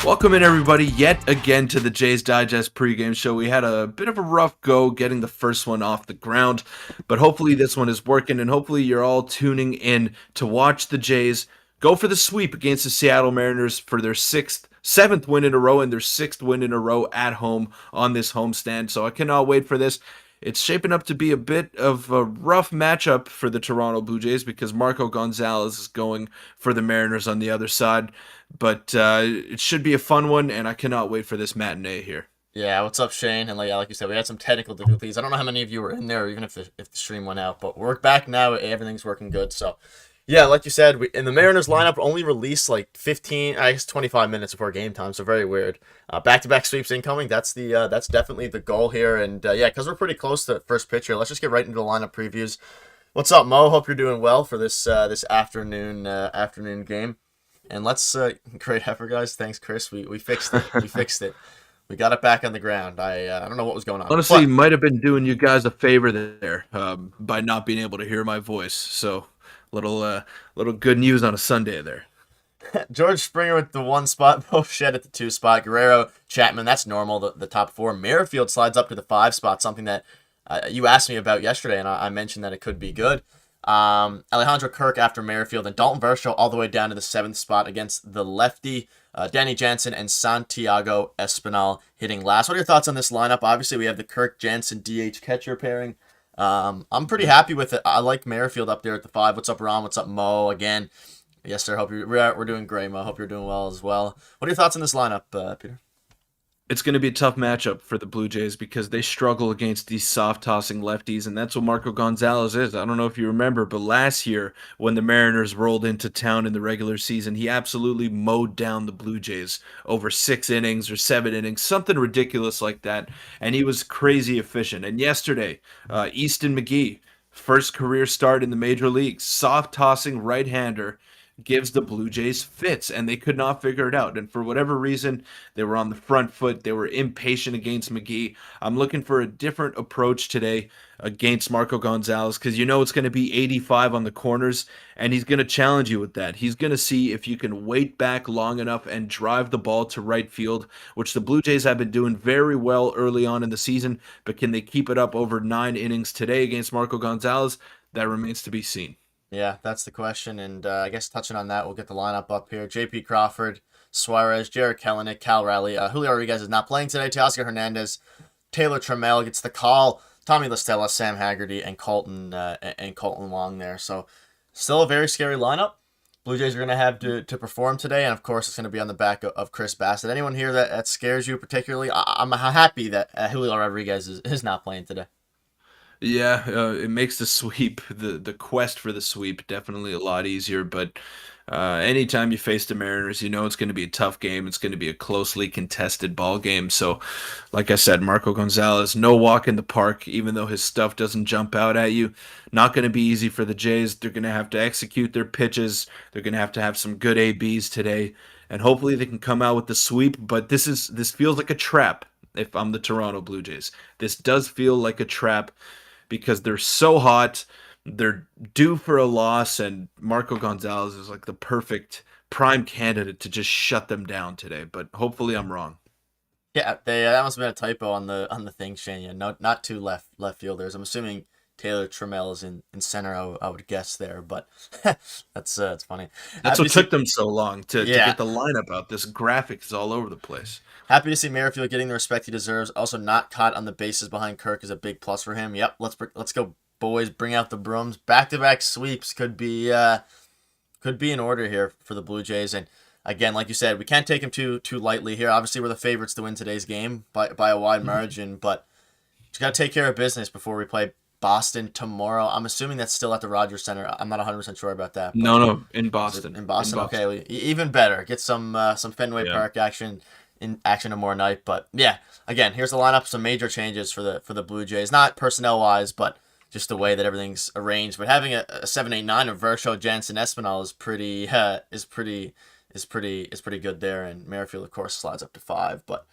Welcome in, everybody, yet again to the Jays Digest pregame show. We had a bit of a rough go getting the first one off the ground, but hopefully this one is working, and hopefully you're all tuning in to watch the Jays go for the sweep against the Seattle Mariners for their seventh win in a row and their sixth win in a row at home on this homestand. So I cannot wait for this. It's shaping up to be a bit of a rough matchup for the Toronto Blue Jays because Marco Gonzalez is going for the Mariners on the other side. But it should be a fun one, and I cannot wait for this matinee here. Yeah, what's up, Shane? And like you said, we had some technical difficulties. I don't know how many of you were in there, or even if the stream went out, but we're back now. Everything's working good. So, yeah, like you said, in the Mariners lineup only released like 25 minutes before game time, so very weird. Back-to-back sweeps incoming. That's definitely the goal here. And yeah, because we're pretty close to first pitch here, let's just get right into the lineup previews. What's up, Mo? Hope you're doing well for this afternoon game. And let's great effort, guys. Thanks, Chris. We fixed it. We fixed it. We got it back on the ground. I don't know what was going on. Honestly, might have been doing you guys a favor there by not being able to hear my voice. So little good news on a Sunday there. George Springer with the 1 spot, Bo Shed at the 2 spot, Guerrero, Chapman, that's normal, the top 4. Merrifield slides up to the 5 spot, something that you asked me about yesterday, and I mentioned that it could be good. Alejandro Kirk after Merrifield, and Dalton Varsho all the way down to the 7th spot against the lefty. Danny Jansen and Santiago Espinal hitting last. What are your thoughts on this lineup? Obviously, we have the Kirk-Jansen DH catcher pairing. I'm pretty happy with it. I like Merrifield up there at the 5. What's up, Ron? What's up, Mo? Again, yes, sir. We're doing great, Mo. Hope you're doing well as well. What are your thoughts on this lineup, Peter? It's going to be a tough matchup for the Blue Jays because they struggle against these soft-tossing lefties, and that's what Marco Gonzalez is. I don't know if you remember, but last year when the Mariners rolled into town in the regular season, he absolutely mowed down the Blue Jays over 6 innings or 7 innings, something ridiculous like that, and he was crazy efficient. And yesterday, Easton McGee, first career start in the major leagues, soft-tossing right-hander, gives the Blue Jays fits, and they could not figure it out. And for whatever reason, they were on the front foot. They were impatient against McGee. I'm looking for a different approach today against Marco Gonzalez because you know it's going to be 85 on the corners, and he's going to challenge you with that. He's going to see if you can wait back long enough and drive the ball to right field, which the Blue Jays have been doing very well early on in the season, but can they keep it up over 9 innings today against Marco Gonzalez? That remains to be seen. Yeah, that's the question, and I guess touching on that, we'll get the lineup up here. J.P. Crawford, Suarez, Jarred Kelenic, Cal Raleigh, Julio Rodriguez is not playing today. Teoscar Hernandez, Taylor Trammell gets the call. Tommy La Stella, Sam Haggerty, and Colton Long there. So still a very scary lineup. Blue Jays are going to have to perform today, and of course it's going to be on the back of Chris Bassett. Anyone here that scares you particularly? I'm happy that Julio Rodriguez is not playing today. Yeah, it makes the sweep, the quest for the sweep, definitely a lot easier. But anytime you face the Mariners, you know it's going to be a tough game. It's going to be a closely contested ball game. So, like I said, Marco Gonzalez, no walk in the park, even though his stuff doesn't jump out at you. Not going to be easy for the Jays. They're going to have to execute their pitches. They're going to have some good ABs today, and hopefully they can come out with the sweep. But this feels like a trap. If I'm the Toronto Blue Jays, this does feel like a trap, because they're so hot, they're due for a loss, and Marco Gonzalez is like the perfect prime candidate to just shut them down today. But hopefully I'm wrong. Yeah, that must have been a typo on the thing, Shane. Yeah, no, not 2 left fielders. I'm assuming Taylor Trammell is in center. I would guess there, but that's it's funny. That's what took them so long to get the lineup out. This graphic is all over the place. Happy to see Merrifield getting the respect he deserves. Also, not caught on the bases behind Kirk is a big plus for him. Yep, let's go, boys. Bring out the brooms. Back-to-back sweeps could be in order here for the Blue Jays. And again, like you said, we can't take him too lightly here. Obviously, we're the favorites to win today's game by a wide margin, but just got to take care of business before we play Boston tomorrow. I'm assuming that's still at the Rogers Center. I'm not 100% sure about that. No, in Boston. In Boston, okay. Even better. Get some Fenway Park action tomorrow night. But yeah, again, here's the lineup. Some major changes for the Blue Jays, not personnel wise, but just the way that everything's arranged. But having a 7-8-9 of Varsho, Jansen, Espinal is pretty good there, and Merrifield of course slides up to 5. But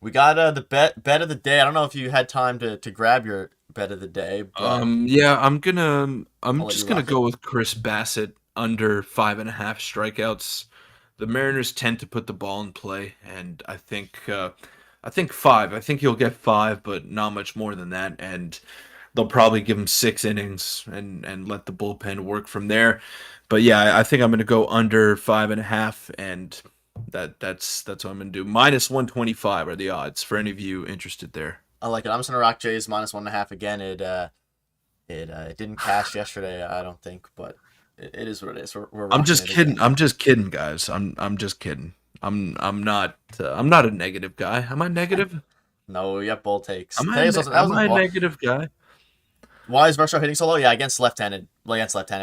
we got the bet of the day. I don't know if you had time to grab your bet of the day. But yeah, I'm just gonna go with Chris Bassett under 5.5 strikeouts. The Mariners tend to put the ball in play, and I think five. I think he'll get five, but not much more than that. And they'll probably give him 6 innings and let the bullpen work from there. But yeah, I think I'm going to go under 5.5, and that's what I'm going to do. Minus 125 are the odds for any of you interested there. I like it. I'm just gonna rock Jays -1.5 again. It didn't cash yesterday, I don't think, but it is what it is. We're I'm rocking just it kidding. again. I'm just kidding, guys. I'm just kidding. I'm not a negative guy. Am I negative? No, we have bold takes. Am I a Today's ne- wasn't that am wasn't I a well, negative guy? why is Varsho hitting so low? Yeah, against left-handed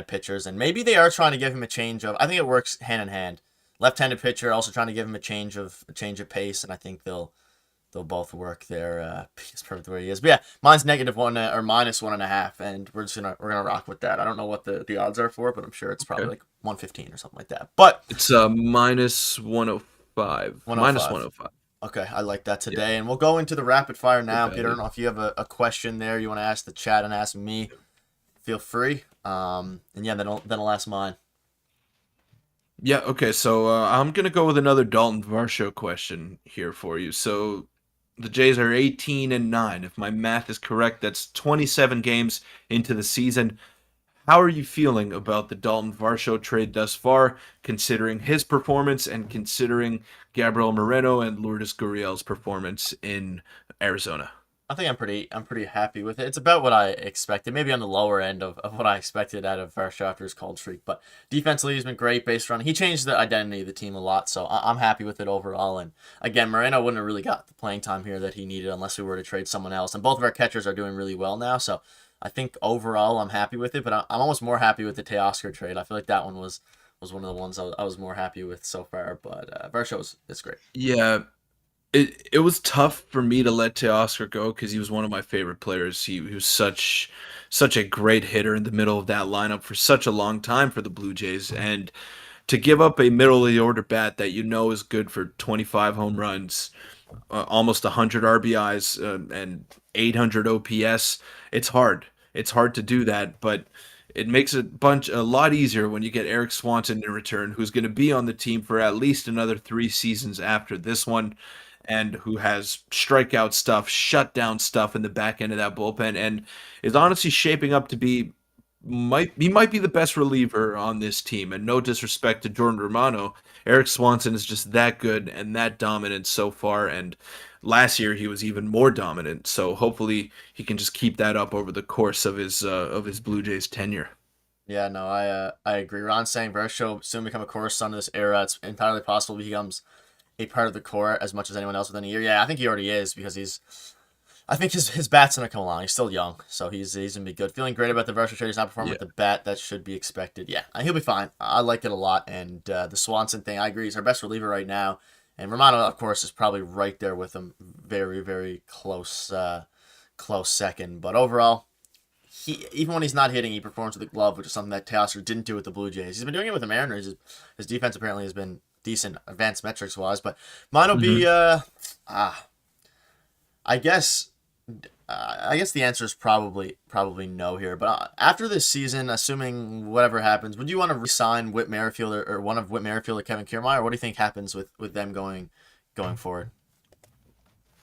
pitchers, and maybe they are trying to give him a change of. I think it works hand in hand. Left-handed pitcher also trying to give him a change of pace, and I think they'll both work there. He's perfect where he is. But yeah, mine's -1 or -1.5, and we're gonna rock with that. I don't know what the odds are for it, but I'm sure it's probably Okay. like 115 or something like that. But It's minus 105. Minus 105. 105. Okay, I like that Yeah, today, and we'll go into the rapid fire not now. Peter, I bad. don't know if you have a question there you want to ask the chat and ask me. Feel free. And yeah, then I'll ask mine. Yeah, okay, so I'm gonna go with another Dalton Varsho question here for you. So the Jays are 18-9. If my math is correct, that's 27 games into the season. How are you feeling about the Dalton Varsho trade thus far, considering his performance and considering Gabriel Moreno and Lourdes Gurriel's performance in Arizona? I think I'm pretty happy with it. It's about what I expected, maybe on the lower end of what I expected out of Varsho after his cold streak. But defensively, he's been great. Based run, he changed the identity of the team a lot, so I'm happy with it overall. And again, Moreno wouldn't have really got the playing time here that he needed unless we were to trade someone else. And both of our catchers are doing really well now, so I think overall I'm happy with it. But I'm almost more happy with the Teoscar trade. I feel like that one was one of the ones I was more happy with so far. But Varsho is great. Yeah, it was tough for me to let Teoscar go because he was one of my favorite players. He was such a great hitter in the middle of that lineup for such a long time for the Blue Jays, and to give up a middle of the order bat that you know is good for 25 home runs, almost 100 RBIs, and 800 OPS, it's hard. It's hard to do that, but it makes a lot easier when you get Eric Swanson in return, who's going to be on the team for at least another 3 seasons after this one, and who has strikeout stuff, shutdown stuff in the back end of that bullpen, and is honestly shaping up to be he might be the best reliever on this team. And no disrespect to Jordan Romano, Eric Swanson is just that good and that dominant so far. And last year he was even more dominant. So hopefully he can just keep that up over the course of his Blue Jays tenure. Yeah, no, I agree. Ron saying Varsho soon become a core son of this era. It's entirely possible he becomes a part of the core as much as anyone else within a year. Yeah, I think he already is because he's. I think his bat's gonna come along. He's still young, so he's gonna be good. Feeling great about the Varsho trade. He's not performing Yeah. with the bat. That should be expected. Yeah, he'll be fine. I like it a lot. And the Swanson thing, I agree. He's our best reliever right now. And Romano, of course, is probably right there with him. Very, very close second. But overall, he even when he's not hitting, he performs with the glove, which is something that Teoscar didn't do with the Blue Jays. He's been doing it with the Mariners. His defense apparently has been decent, advanced metrics wise. But mine will be Hmm. I guess I guess the answer is probably no here. But after this season, assuming whatever happens, would you want to resign Whit Merrifield or one of Whit Merrifield or Kevin Kiermaier? What do you think happens with them going forward?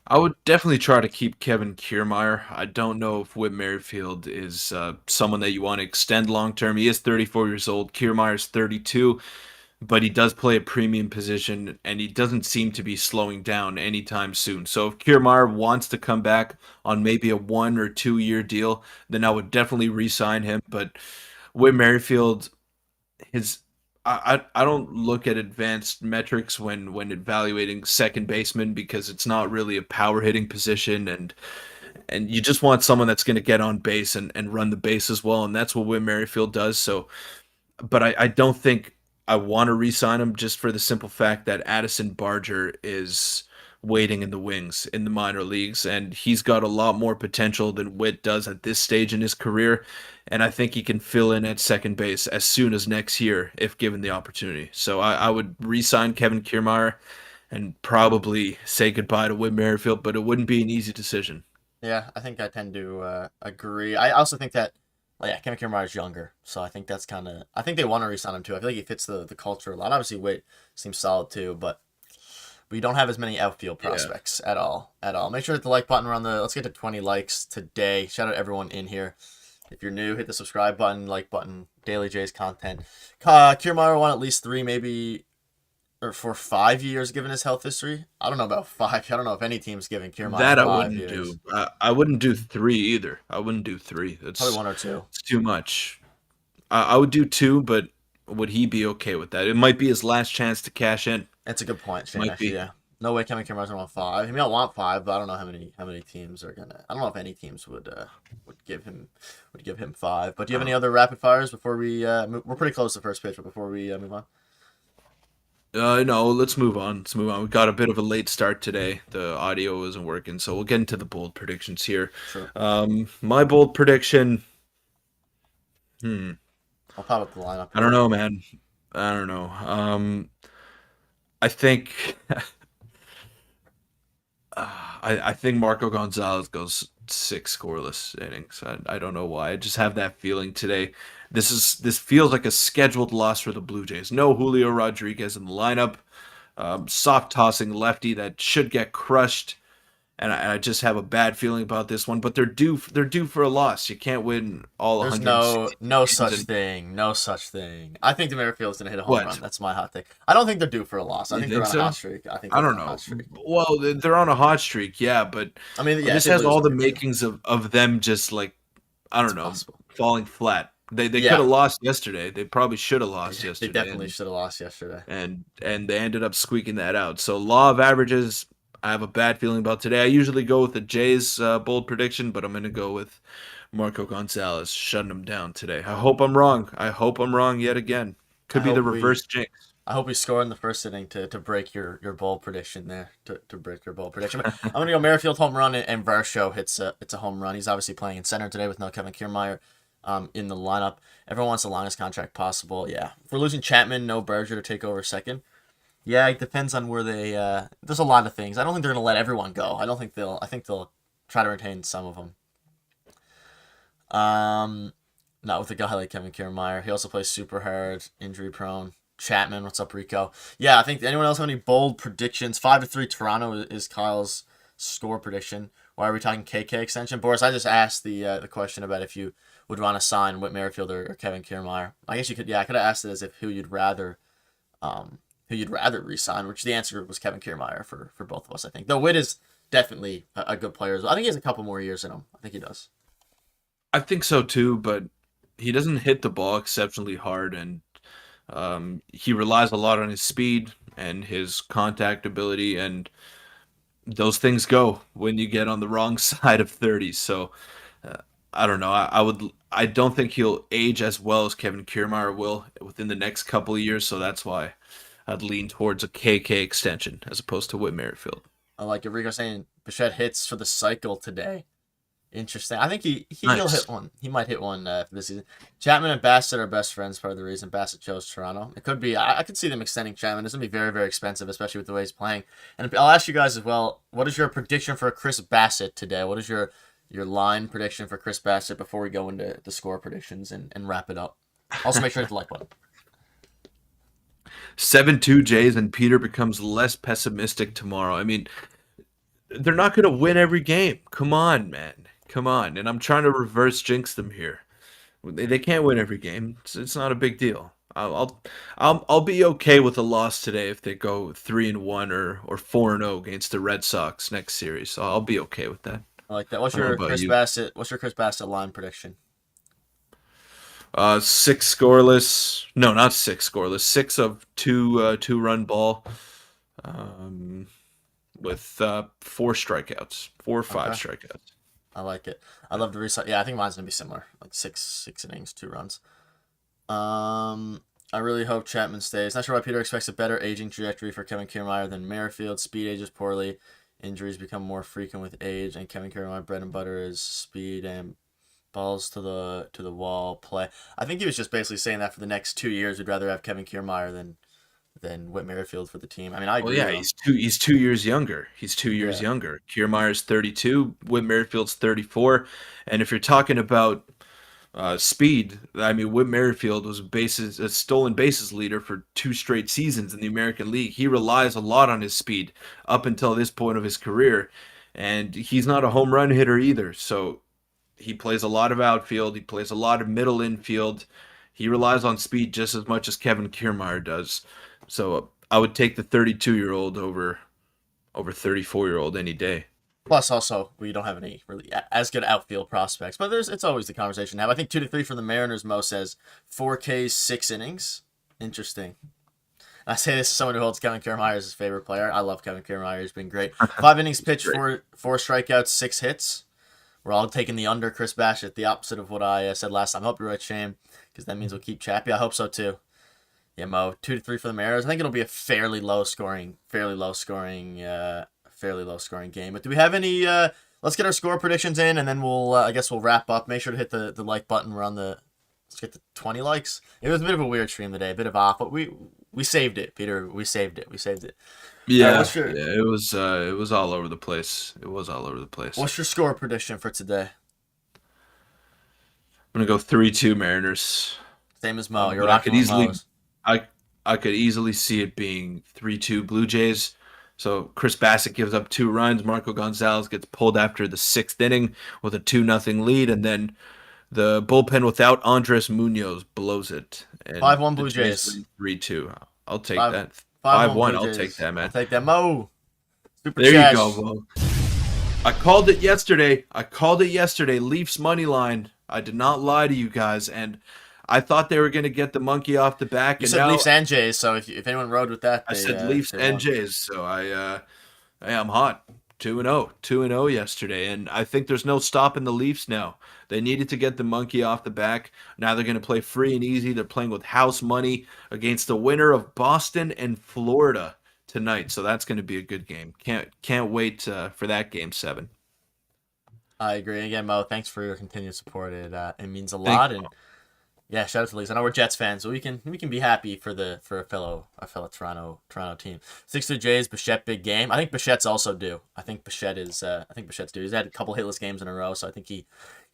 I would definitely try to keep Kevin Kiermaier. I don't know if Whit Merrifield is someone that you want to extend long term. He is 34 years old. Kiermaier's 32, but he does play a premium position and he doesn't seem to be slowing down anytime soon. So if Kiermaier wants to come back on maybe a 1 or 2 year deal, then I would definitely re-sign him. But Whit Merrifield, his I don't look at advanced metrics when evaluating second baseman because it's not really a power hitting position, and you just want someone that's going to get on base and run the base as well, and that's what Whit Merrifield does. So but I don't think I want to re-sign him just for the simple fact that Addison Barger is waiting in the wings in the minor leagues, and he's got a lot more potential than Witt does at this stage in his career. And I think he can fill in at second base as soon as next year if given the opportunity. So I would re-sign Kevin Kiermaier and probably say goodbye to Whit Merrifield, but it wouldn't be an easy decision. Yeah, I think I tend to agree. I also think that yeah, Kevin Kiermaier's younger, so I think that's kind of. I think they want to re-sign him too. I feel like he fits the culture a lot. Obviously, Witt seems solid too, but we don't have as many outfield Yeah. prospects at all. At all. Make sure to hit the like button around the. Let's get to 20 likes today. Shout out everyone in here. If you're new, hit the subscribe button, like button. Daily J's content. Kiermaier won at least 3, maybe, or for 5 years, given his health history. I don't know about 5. I don't know if any team's giving Kiermaier That I 5 wouldn't years. do. I wouldn't do 3 either. I wouldn't do 3. Probably 1 or 2. It's too much. I would do 2, but would he be okay with that? It might be his last chance to cash in. That's a good point, Shane. Might Actually, be. yeah. No way Kevin Kiermaier's gonna want 5. He may not want 5, but I don't know how many teams are gonna. I don't know if any teams would give him 5. But do you have any other rapid fires before we move? We're pretty close to first pitch, but before we move on. No, let's move on. Let's move on. We got a bit of a late start today. The audio isn't working, so we'll get into the bold predictions here. Sure. My bold prediction. I'll pop up the lineup. I don't know, man. I don't know. I think I think Marco Gonzalez goes 6 scoreless innings. I don't know why. I just have that feeling today. This feels like a scheduled loss for the Blue Jays. No Julio Rodriguez in the lineup. Soft tossing lefty that should get crushed. And I just have a bad feeling about this one. But they're due for a loss. You can't win all There's 160 no games such and thing. No such thing. I think the Merrifield's gonna hit a home what? run. That's my hot take. I don't think they're due for a loss. I You think they're think on a so? hot streak. I think I they're don't on a know. hot streak. Well, they're on a hot streak, yeah, but I mean, yeah, if this they has lose, all the they're good. makings of them just like I It's don't know, possible. falling flat. They could Yeah, have lost yesterday. They probably should have lost they yesterday, definitely should have lost yesterday. and they ended up squeaking that out. So law of averages, I have a bad feeling about today. I usually go with the Jays bold prediction, but I'm going to go with Marco Gonzalez shutting them down today. I hope I'm wrong. I hope I'm wrong yet again. I Could be the hope we reverse jinx. I hope we score in the first inning to break your bold prediction there. To break your bold prediction. But I'm gonna go Merrifield home run and Varsho it's a home run. He's obviously playing in center today with no Kevin Kiermaier in the lineup. Everyone wants the longest contract possible. Yeah. If we're losing Chapman, no Berger to take over second. Yeah, it depends on where they there's a lot of things. I don't think they're gonna let everyone go. I think they'll try to retain some of them. Not with a guy like Kevin Kiermaier. He also plays super hard, injury prone. Chapman, what's up, Rico? Yeah, I think anyone else have any bold predictions? 5-3 Toronto is Kyle's score prediction. Why are we talking KK extension? Boris, I just asked the question about if you would want to sign Whit Merrifield or Kevin Kiermaier. I guess you could. Yeah, I could have asked it as if who you'd rather re-sign, which the answer was Kevin Kiermaier for both of us. I think though Witt is definitely a good player as well. I think he has a couple more years in him. I think he does. I think so too, but he doesn't hit the ball exceptionally hard, and he relies a lot on his speed and his contact ability, and those things go when you get on the wrong side of 30. So uh, I don't know. I don't think he'll age as well as Kevin Kiermaier will within the next couple of years. So that's why I'd lean towards a KK extension as opposed to Whit Merrifield. I like Enrico saying Bichette hits for the cycle today. Interesting. I think he'll Nice. hit one. He might hit one for this season. Chapman and Bassett are best friends. Part of the reason Bassett chose Toronto. It could be. I could see them extending Chapman. It's gonna be very very expensive, especially with the way he's playing. And I'll ask you guys as well. What is your prediction for Chris Bassett today? What is your line prediction for Chris Bassett before we go into the score predictions and wrap it up? Also, make sure to hit the like button. 7-2 Jays and Peter becomes less pessimistic tomorrow. I mean, they're not going to win every game. Come on, man. Come on. And I'm trying to reverse jinx them here. They can't win every game. It's not a big deal. I'll be okay with a loss today if they go 3-1 or 4-0 against the Red Sox next series. So I'll be okay with that. I like that. What's I don't know your about Chris you. Bassett? What's your Chris Bassett line prediction? 6 scoreless. No, not 6 scoreless. 6 of 2 run ball. Um, with 4 strikeouts, 4 or 5 Okay, strikeouts. I like it. I love to reset. Yeah, I think mine's gonna be similar, like six innings, 2 runs. I really hope Chapman stays. Not sure why Peter expects a better aging trajectory for Kevin Kiermaier than Merrifield. Speed ages poorly. Injuries become more frequent with age, and Kevin Kiermaier bread and butter is speed and balls to the wall play. I think he was just basically saying that for the next 2 years, we'd rather have Kevin Kiermaier than Whit Merrifield for the team. I mean, I Well, agree yeah, with him. he's 2 years younger. He's 2 years Yeah, younger. Kiermaier's 32. Whit Merrifield's 34. And if you're talking about Speed. I mean, Whit Merrifield was a stolen bases leader for 2 straight seasons in the American League. He relies a lot on his speed up until this point of his career, and he's not a home run hitter either. So he plays a lot of outfield. He plays a lot of middle infield. He relies on speed just as much as Kevin Kiermaier does. So I would take the 32-year-old over 34-year-old any day. Plus, also, we don't have any really as good outfield prospects, but it's always the conversation to have. I think 2 to 3 for the Mariners. Mo says 4Ks, 6 innings. Interesting. I say this as someone who holds Kevin Kiermaier as his favorite player. I love Kevin Kiermaier. He's been great. 5 innings pitched, four strikeouts, 6 hits. We're all taking the under Chris Bassett, the opposite of what I said last time. I hope you're right, Shane, because that means we'll keep Chappie. I hope so too. Yeah, Mo, 2 to 3 for the Mariners. I think it'll be a fairly low scoring game. But do we have any? Let's get our score predictions in, and then I guess we'll wrap up. Make sure to hit the like button. Let's get to 20 likes. It was a bit of a weird stream today, a bit of off, but we saved it, Peter. We saved it. Yeah, What's your it was all over the place. It was all over the place. What's your score prediction for today? I'm gonna go 3-2 Mariners. Same as Mo. You're But rocking with Mo's. I could easily see it being 3-2 Blue Jays. So Chris Bassett gives up 2 runs. Marco Gonzalez gets pulled after the 6th inning with a 2-0 lead, and then the bullpen without Andres Munoz blows it. And 5-1 the Blue Jays. win 3-2. I'll take Five- that. 5-1 5-1. Blue I'll Jays. take that, man. I'll take that, Mo. Super There chat. you go, Mo. I called it yesterday. Leafs money line. I did not lie to you guys, and I thought they were going to get the monkey off the back. You and said now Leafs and Jays, so if anyone rode with that, I said Leafs they and won. Jays. So I'm hot. 2-0, 2-0 yesterday, and I think there's no stopping the Leafs now. They needed to get the monkey off the back. Now they're going to play free and easy. They're playing with house money against the winner of Boston and Florida tonight. So that's going to be a good game. Can't wait for that game 7. I agree. Again, Mo, thanks for your continued support. It means a Thank lot, you. and yeah, shout out to Leafs. I know we're Jets fans, so we can be happy for a fellow Toronto team. 6-2 Jays, Bichette big game. I think Bichette's also due. I think Bichette's due. He's had a couple hitless games in a row, so I think he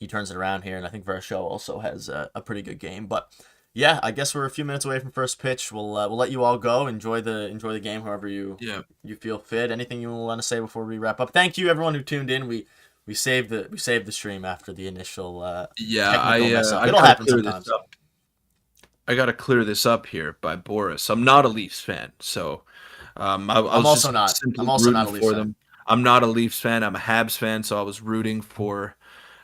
turns it around here, and I think Verchot also has a pretty good game. But yeah, I guess we're a few minutes away from first pitch. We'll let you all go. Enjoy the game, however you feel fit. Anything you want to say before we wrap up? Thank you everyone who tuned in. We saved the stream after the initial technical mess up. It'll happen sometimes. I got to clear this up here by Boris. I'm not a Leafs fan, so I was I'm also just not. simply I'm also not a rooting Leafs for fan. them. I'm not a Leafs fan. I'm a Habs fan, so I was rooting for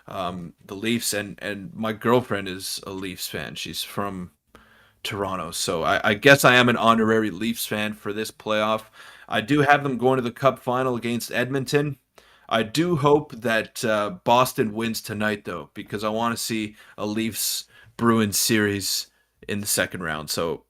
the Leafs, and my girlfriend is a Leafs fan. She's from Toronto, so I guess I am an honorary Leafs fan for this playoff. I do have them going to the Cup final against Edmonton. I do hope that Boston wins tonight, though, because I want to see a Leafs Bruins series in the second round. So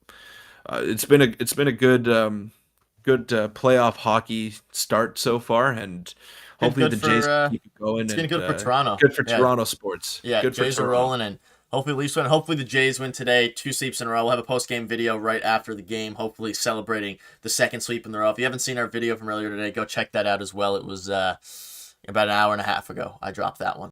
it's been a good playoff hockey start so far, and hopefully the Jays can keep it going. It's been good for Toronto. Good for Toronto sports. Yeah, good Jays for are Toronto. rolling, and hopefully Leafs win. Hopefully the Jays win today. 2 sweeps in a row. We'll have a post-game video right after the game, hopefully celebrating the second sweep in the row. If you haven't seen our video from earlier today, go check that out as well. It was about an hour and a half ago. I dropped that one.